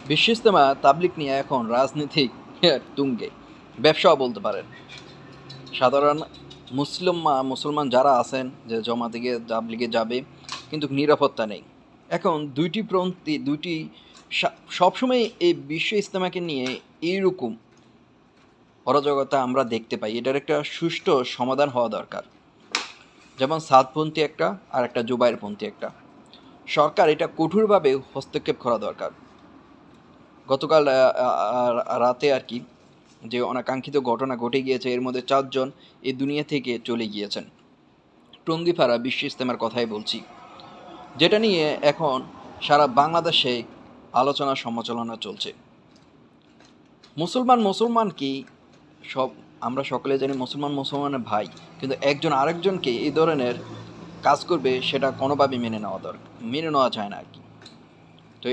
বিশ্ব ইজতেমা তাবলিগ নিয়ে এখন রাজনীতিক তুঙ্গে, ব্যবসাও বলতে পারেন। সাধারণ মুসলমান যারা আছেন যে জমাতে গিয়ে তাবলিগে যাবে, কিন্তু নিরাপত্তা নেই। এখন দুইটি সবসময় এই বিশ্ব ইজতেমাকে নিয়ে এইরকম অরাজকতা আমরা দেখতে পাই। এটার একটা সুষ্ঠু সমাধান হওয়া দরকার। যেমন সাদপন্থী একটা আর একটা জুবাইরপন্থী একটা। সরকার এটা কঠোরভাবে হস্তক্ষেপ করা দরকার। গতকাল রাতে আর কি যে অনাকাঙ্ক্ষিত ঘটনা ঘটে গিয়েছে, এর মধ্যে 4 জন এই দুনিয়া থেকে চলে গিয়েছেন। টঙ্গিপাড়া বিশ্ব ইজতেমার কথাই বলছি, যেটা নিয়ে এখন সারা বাংলাদেশে আলোচনা সমালোচনা চলছে। মুসলমান কি সব আমরা সকলে জানি মুসলমানের ভাই, কিন্তু একজন আরেকজনকে এই ধরনের কাজ করবে সেটা কোনোভাবেই মেনে নেওয়া যায় না আর কি। তো